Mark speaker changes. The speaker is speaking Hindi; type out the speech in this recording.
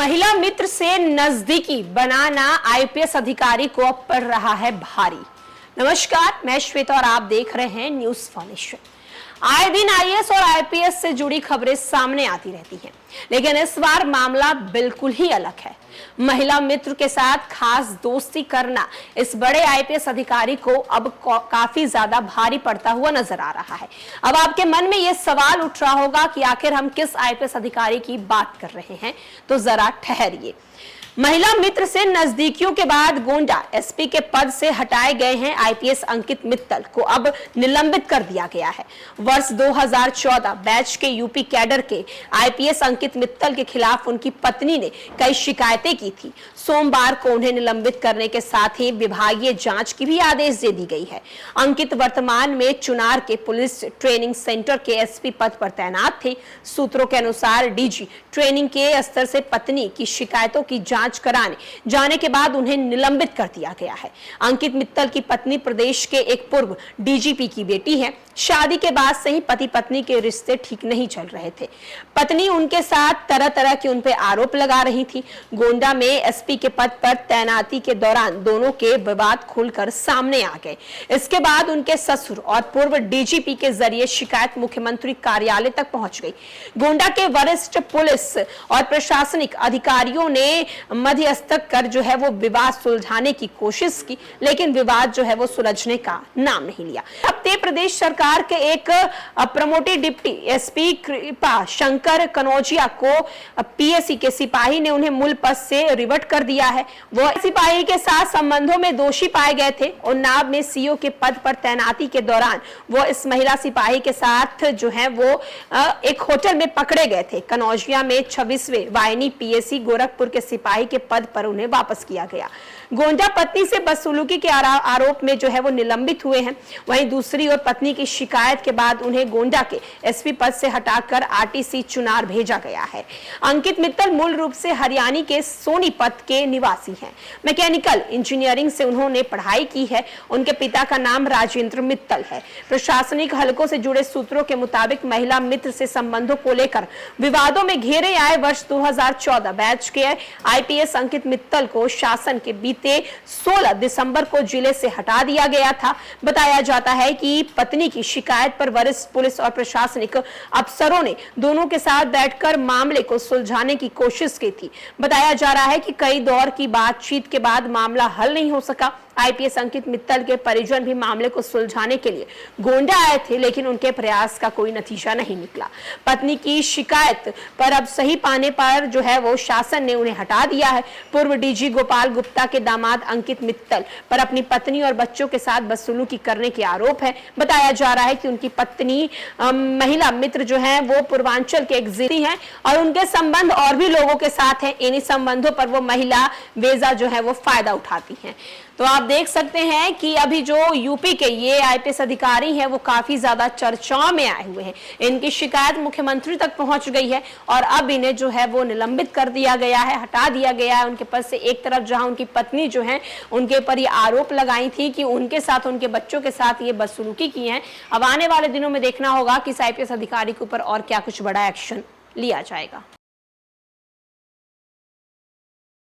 Speaker 1: महिला मित्र से नजदीकी बनाना आईपीएस अधिकारी को अब पड़ रहा है भारी। नमस्कार, मैं श्वेता और आप देख रहे हैं न्यूज फाउंडेशन। आए दिन आईएएस और आईपीएस से जुड़ी खबरें सामने आती रहती हैं, लेकिन इस बार मामला बिल्कुल ही अलग है। महिला मित्र के साथ खास दोस्ती करना इस बड़े आईपीएस अधिकारी को अब काफी ज्यादा भारी पड़ता हुआ नजर आ रहा है। अब आपके मन में यह सवाल उठ रहा होगा कि आखिर हम किस आईपीएस अधिकारी की बात कर रहे हैं, तो जरा ठहरिए। महिला मित्र से नजदीकियों के बाद गोंडा एसपी के पद से हटाए गए हैं आईपीएस अंकित मित्तल को अब निलंबित कर दिया गया है। वर्ष 2014 बैच के यूपी कैडर के आईपीएस अंकित मित्तल के खिलाफ उनकी पत्नी ने कई शिकायतें की थी। सोमवार को उन्हें निलंबित करने के साथ ही विभागीय जांच की भी आदेश दे दी गई है। अंकित वर्तमान में चुनार के पुलिस ट्रेनिंग सेंटर के एसपी पद पर तैनात थे। सूत्रों के अनुसार डीजी ट्रेनिंग के स्तर से पत्नी की शिकायतों की जांच कराने जाने के बाद उन्हें निलंबित कर दिया गया है। अंकित मित्तल की पत्नी प्रदेश के एक पूर्व डीजीपी की बेटी है। शादी के बाद से ही पति पत्नी के रिश्ते ठीक नहीं चल रहे थे। पत्नी उनके साथ तरह तरह के उन पे आरोप लगा रही थी। गोंडा में एसपी के पद पर तैनाती के दौरान दोनों के विवाद खुलकर सामने आ गए। इसके बाद उनके ससुर और पूर्व डीजीपी के जरिए शिकायत मुख्यमंत्री कार्यालय तक पहुंच गई। गोंडा के वरिष्ठ पुलिस और प्रशासनिक अधिकारियों ने मध्यस्थक कर जो है वो विवाद सुलझाने की कोशिश की, लेकिन विवाद जो है वो सुलझने का नाम नहीं लिया। अब प्रदेश सरकार के एक प्रमोटेड डिप्टी एसपी कृपा शंकर कनौजिया को पीएसी के सिपाही ने उन्हें मूल पद से रिवर्ट कर दिया है। वो सिपाही के साथ संबंधों में दोषी पाए गए थे। उन्नाव में सीओ के पद पर तैनाती के दौरान वो इस महिला सिपाही के साथ जो है वो एक होटल में पकड़े गए थे। कनौजिया में 26वें वाहिनी पीएसी गोरखपुर के सिपाही के पद पर उन्हें वापस किया गया। गोंडा पत्नी से बदसलूकी के आरोप में जो है वो निलंबित हुए हैं। वहीं दूसरी ओर पत्नी की शिकायत के बाद उन्हें गोंडा के एसपी पद से हटाकर आरटीसी चुनार भेजा गया है। अंकित मित्तल मूल रूप से हरियाणा के सोनीपत के निवासी हैं। मैकेनिकल इंजीनियरिंग से उन्होंने पढ़ाई की है। उनके पिता का नाम राजेंद्र मित्तल है। प्रशासनिक हलकों से जुड़े सूत्रों के मुताबिक महिला मित्र से संबंधों को लेकर विवादों में घेरे आए वर्ष 2014 बैच के आईपीएस अंकित मित्तल को शासन के बीते 16 दिसंबर को जिले से हटा दिया गया था। बताया जाता है कि पत्नी की शिकायत पर वरिष्ठ पुलिस और प्रशासनिक अफसरों ने दोनों के साथ बैठकर मामले को सुलझाने की कोशिश की थी। बताया जा रहा है कि कई दौर की बातचीत के बाद मामला हल नहीं हो सका। आईपीएस अंकित मित्तल के परिजन भी मामले को सुलझाने के लिए गोंडा आए थे, लेकिन उनके प्रयास का कोई नतीजा नहीं निकला। पत्नी की शिकायत पर अब सही पाने पर जो है वो शासन ने उन्हें हटा दिया है। पूर्व डीजी गोपाल गुप्ता के दामाद अंकित मित्तल पर अपनी पत्नी और बच्चों के साथ बदसलूकी करने के आरोप है। बताया जा रहा है कि उनकी पत्नी महिला मित्र जो है वो पूर्वांचल के एक जिले हैं और उनके संबंध और भी लोगों के साथ हैं। इन्हीं संबंधों पर वो महिला बेजा जो है वो फायदा उठाती हैं। तो आप देख सकते हैं कि अभी जो यूपी के ये आईपीएस अधिकारी हैं वो काफी ज्यादा चर्चाओं में आए हुए हैं। इनकी शिकायत मुख्यमंत्री तक पहुंच गई है और अब इन्हें जो है वो निलंबित कर दिया गया है, हटा दिया गया है उनके पद से। एक तरफ जहां उनकी पत्नी जो है उनके ऊपर ये आरोप लगाई थी कि उनके साथ उनके बच्चों के साथ ये बदसलूकी की है। अब आने वाले दिनों में देखना होगा कि इस आईपीएस अधिकारी के ऊपर और क्या कुछ बड़ा एक्शन लिया जाएगा।